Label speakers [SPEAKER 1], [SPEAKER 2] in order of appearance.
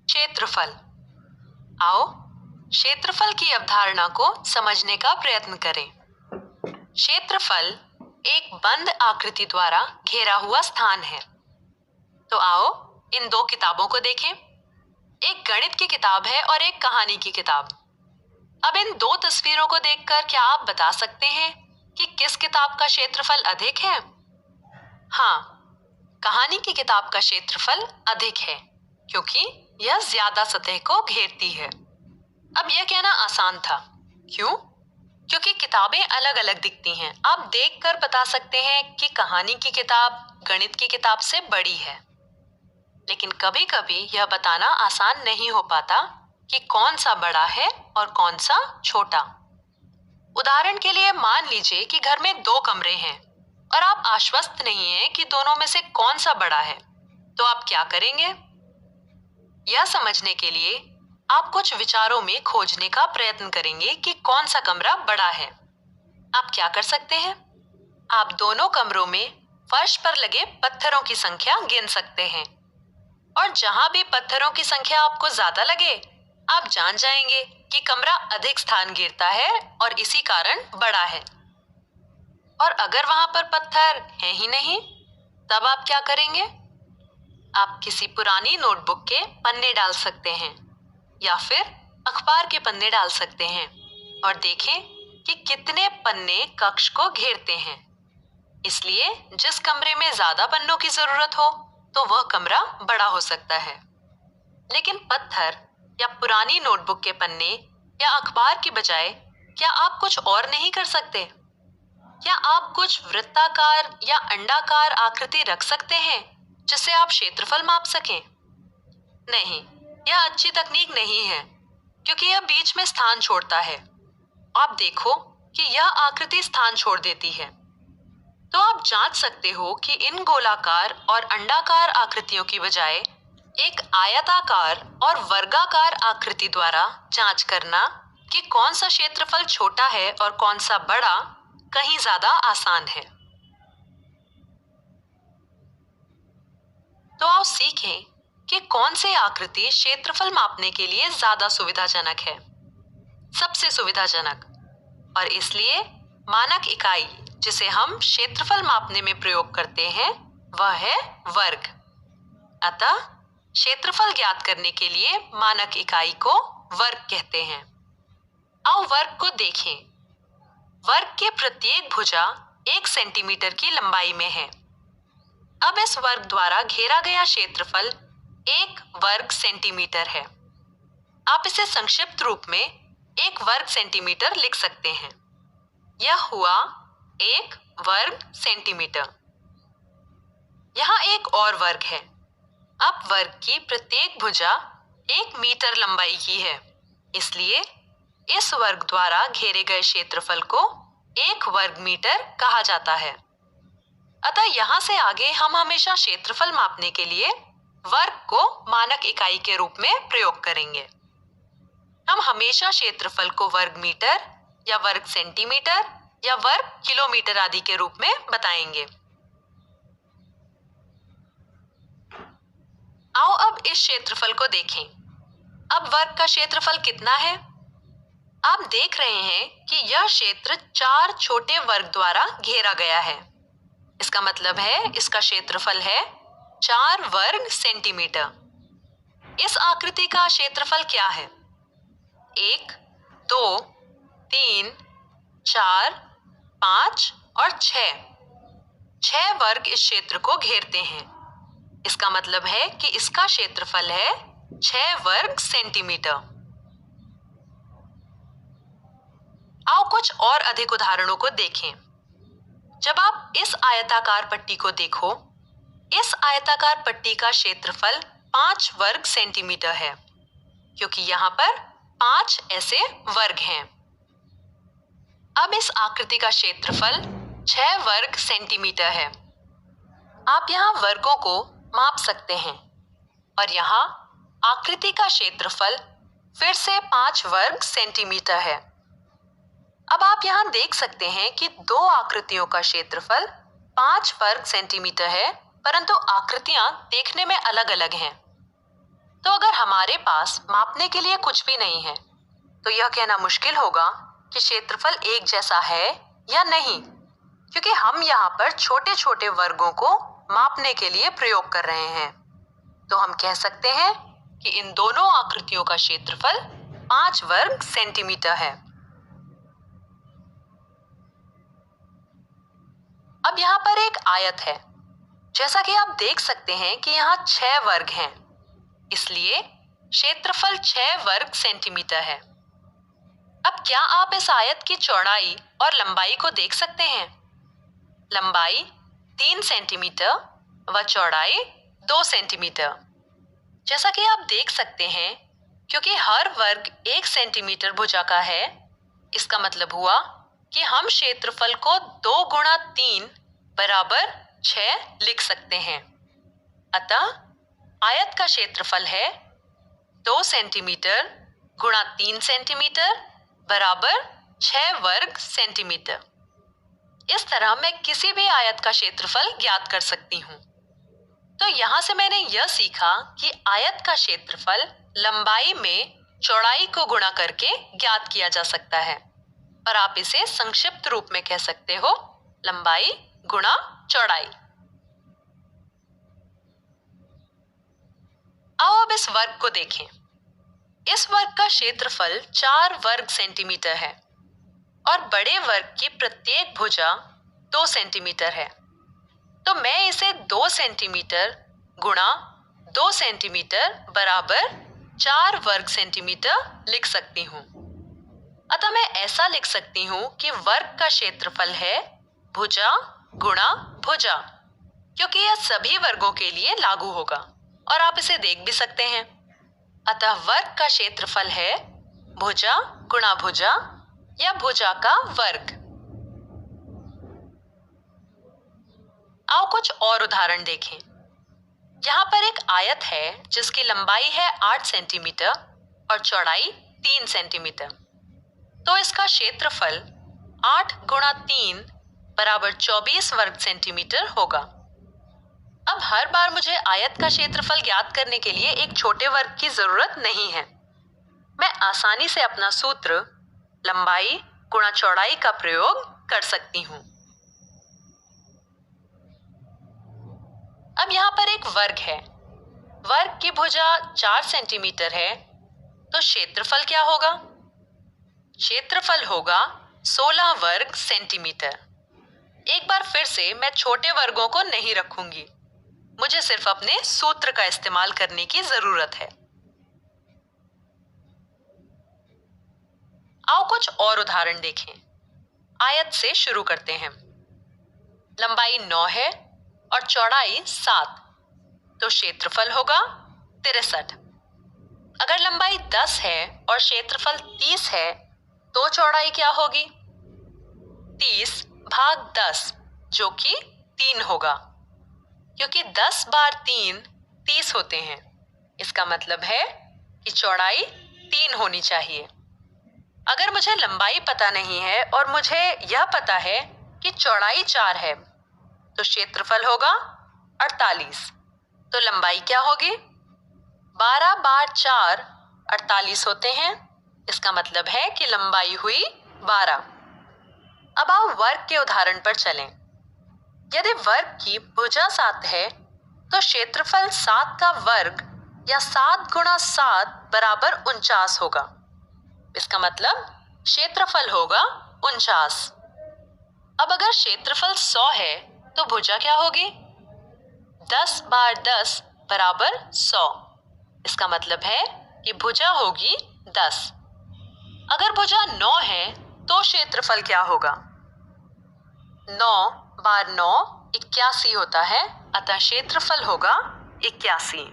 [SPEAKER 1] क्षेत्रफल। आओ क्षेत्रफल की अवधारणा को समझने का प्रयत्न करें। क्षेत्रफल एक बंद आकृति द्वारा घेरा हुआ स्थान है। तो आओ इन दो किताबों को देखें। एक गणित की किताब है और एक कहानी की किताब। अब इन दो तस्वीरों को देखकर क्या आप बता सकते हैं कि किस किताब का क्षेत्रफल अधिक है? हाँ, कहानी की किताब का क्षेत्रफल अधिक है क्योंकि यह ज्यादा सतह को घेरती है। अब यह कहना आसान था। क्यों? क्योंकि किताबें अलग अलग दिखती हैं। आप देखकर बता सकते हैं कि कहानी की किताब गणित की किताब से बड़ी है। लेकिन कभी कभी यह बताना आसान नहीं हो पाता कि कौन सा बड़ा है और कौन सा छोटा। उदाहरण के लिए मान लीजिए कि घर में दो कमरे हैं और आप आश्वस्त नहीं हैं कि दोनों में से कौन सा बड़ा है, तो आप क्या करेंगे? यह समझने के लिए आप कुछ विचारों में खोजने का प्रयत्न करेंगे कि कौन सा कमरा बड़ा है। आप क्या कर सकते हैं? आप दोनों कमरों में फर्श पर लगे पत्थरों की संख्या गिन सकते हैं और जहां भी पत्थरों की संख्या आपको ज्यादा लगे, आप जान जाएंगे कि कमरा अधिक स्थान घेरता है और इसी कारण बड़ा है। और अगर वहां पर पत्थर है ही नहीं, तब आप क्या करेंगे? आप किसी पुरानी नोटबुक के पन्ने डाल सकते हैं या फिर अखबार के पन्ने डाल सकते हैं और देखें कि कितने पन्ने कक्ष को घेरते हैं। इसलिए जिस कमरे में ज्यादा पन्नों की जरूरत हो तो वह कमरा बड़ा हो सकता है। लेकिन पत्थर या पुरानी नोटबुक के पन्ने या अखबार की बजाय क्या आप कुछ और नहीं कर सकते? क्या आप कुछ वृत्ताकार या अंडाकार आकृति रख सकते हैं जिससे आप क्षेत्रफल माप सकें? नहीं, यह अच्छी तकनीक नहीं है क्योंकि यह बीच में स्थान छोड़ता है। आप देखो कि यह आकृति स्थान छोड़ देती है। तो आप जांच सकते हो कि इन गोलाकार और अंडाकार आकृतियों की बजाय एक आयताकार और वर्गाकार आकृति द्वारा जांच करना कि कौन सा क्षेत्रफल छोटा है और कौन सा बड़ा, कहीं ज्यादा आसान है। तो आओ सीखें कि कौन सी आकृति क्षेत्रफल मापने के लिए ज्यादा सुविधाजनक है। सबसे सुविधाजनक और इसलिए मानक इकाई जिसे हम क्षेत्रफल मापने में प्रयोग करते हैं वह है वर्ग। अतः क्षेत्रफल ज्ञात करने के लिए मानक इकाई को वर्ग कहते हैं। आओ वर्ग को देखें। वर्ग के प्रत्येक भुजा 1 सेंटीमीटर की लंबाई में है। अब इस वर्ग द्वारा घेरा गया क्षेत्रफल 1 वर्ग सेंटीमीटर है। आप इसे संक्षिप्त रूप में 1 वर्ग सेंटीमीटर लिख सकते हैं। यह हुआ 1 वर्ग सेंटीमीटर। यहाँ एक और वर्ग है। अब वर्ग की प्रत्येक भुजा 1 मीटर लंबाई की है, इसलिए इस वर्ग द्वारा घेरे गए क्षेत्रफल को 1 वर्ग मीटर कहा जाता है। अतः यहाँ से आगे हम हमेशा क्षेत्रफल मापने के लिए वर्ग को मानक इकाई के रूप में प्रयोग करेंगे। हम हमेशा क्षेत्रफल को वर्ग मीटर या वर्ग सेंटीमीटर या वर्ग किलोमीटर आदि के रूप में बताएंगे। आओ अब इस क्षेत्रफल को देखें। अब वर्ग का क्षेत्रफल कितना है? आप देख रहे हैं कि यह क्षेत्र 4 छोटे वर्ग द्वारा घेरा गया है। इसका मतलब है इसका क्षेत्रफल है 4 वर्ग सेंटीमीटर। इस आकृति का क्षेत्रफल क्या है? 1, 2, 3, 4, 5 और 6। 6 वर्ग इस क्षेत्र को घेरते हैं। इसका मतलब है कि इसका क्षेत्रफल है 6 वर्ग सेंटीमीटर। आओ कुछ और अधिक उदाहरणों को देखें। जब आप इस आयताकार पट्टी को देखो, इस आयताकार पट्टी का क्षेत्रफल 5 वर्ग सेंटीमीटर है क्योंकि यहाँ पर 5 ऐसे वर्ग हैं। अब इस आकृति का क्षेत्रफल 6 वर्ग सेंटीमीटर है। आप यहाँ वर्गों को माप सकते हैं और यहाँ आकृति का क्षेत्रफल फिर से 5 वर्ग सेंटीमीटर है। अब आप यहाँ देख सकते हैं कि दो आकृतियों का क्षेत्रफल 5 वर्ग सेंटीमीटर है, परंतु आकृतियां देखने में अलग अलग हैं। तो अगर हमारे पास मापने के लिए कुछ भी नहीं है तो यह कहना मुश्किल होगा कि क्षेत्रफल एक जैसा है या नहीं, क्योंकि हम यहाँ पर छोटे छोटे वर्गों को मापने के लिए प्रयोग कर रहे हैं। तो हम कह सकते हैं कि इन दोनों आकृतियों का क्षेत्रफल 5 वर्ग सेंटीमीटर है। अब यहाँ पर एक आयत है। जैसा कि आप देख सकते हैं कि यहाँ 6 वर्ग हैं, इसलिए क्षेत्रफल 6 वर्ग सेंटीमीटर है। अब क्या आप इस आयत की चौड़ाई और लंबाई को देख सकते हैं? लंबाई 3 सेंटीमीटर व चौड़ाई 2 सेंटीमीटर। जैसा कि आप देख सकते हैं, क्योंकि हर वर्ग 1 सेंटीमीटर भुजा का है, इसका मतलब हुआ कि हम क्षेत्रफल को 2 गुणा 3 बराबर 6 लिख सकते हैं। अतः आयत का क्षेत्रफल है 2 सेंटीमीटर गुणा 3 सेंटीमीटर बराबर 6 वर्ग सेंटीमीटर। इस तरह मैं किसी भी आयत का क्षेत्रफल ज्ञात कर सकती हूँ। तो यहाँ से मैंने यह सीखा कि आयत का क्षेत्रफल लंबाई में चौड़ाई को गुणा करके ज्ञात किया जा सकता है, और आप इसे संक्षिप्त रूप में कह सकते हो लंबाई गुणा चौड़ाई। आओ अब इस वर्ग को देखें। इस वर्ग का क्षेत्रफल 4 वर्ग सेंटीमीटर है और बड़े वर्ग की प्रत्येक भुजा 2 सेंटीमीटर है। तो मैं इसे 2 सेंटीमीटर गुणा 2 सेंटीमीटर बराबर 4 वर्ग सेंटीमीटर लिख सकती हूँ। अतः मैं ऐसा लिख सकती हूँ कि वर्ग का क्षेत्रफल है भुजा गुणा भुजा, क्योंकि यह सभी वर्गों के लिए लागू होगा और आप इसे देख भी सकते हैं। अतः वर्ग का क्षेत्रफल है भुजा गुणा भुजा या भुजा का वर्ग। आओ कुछ और उदाहरण देखें। यहाँ पर एक आयत है जिसकी लंबाई है 8 सेंटीमीटर और चौड़ाई 3 सेंटीमीटर। तो इसका क्षेत्रफल 8 गुणा 3 बराबर 24 वर्ग सेंटीमीटर होगा। अब हर बार मुझे आयत का क्षेत्रफल ज्ञात करने के लिए एक छोटे वर्ग की जरूरत नहीं है। मैं आसानी से अपना सूत्र लंबाई गुणा चौड़ाई का प्रयोग कर सकती हूँ। अब यहाँ पर एक वर्ग है। वर्ग की भुजा 4 सेंटीमीटर है, तो क्षेत्रफल क्या होगा? क्षेत्रफल होगा 16 वर्ग सेंटीमीटर। एक बार फिर से मैं छोटे वर्गों को नहीं रखूंगी, मुझे सिर्फ अपने सूत्र का इस्तेमाल करने की जरूरत है। आओ कुछ और उदाहरण देखें। आयत से शुरू करते हैं। लंबाई 9 है और चौड़ाई 7, तो क्षेत्रफल होगा 63। अगर लंबाई 10 है और क्षेत्रफल 30 है तो चौड़ाई क्या होगी? 30 भाग 10, जो कि 3 होगा, क्योंकि 10 बार 3 30 होते हैं। इसका मतलब है कि चौड़ाई 3 होनी चाहिए। अगर मुझे लंबाई पता नहीं है और मुझे यह पता है कि चौड़ाई 4 है, तो क्षेत्रफल होगा 48। तो लंबाई क्या होगी? 12 बार 4 48 होते हैं। इसका मतलब है कि लंबाई हुई 12। अब आओ वर्ग के उदाहरण पर चलें। यदि वर्ग की भुजा 7 है तो क्षेत्रफल 7 का वर्ग या 7 गुणा 7 बराबर 49 होगा। इसका मतलब क्षेत्रफल होगा 49। अब अगर क्षेत्रफल 100 है तो भुजा क्या होगी? 10 बार 10 बराबर 100। इसका मतलब है कि भुजा होगी 10। अगर भुजा 9 है तो क्षेत्रफल क्या होगा? 9 बार 9 81 होता है, अतः क्षेत्रफल होगा 81।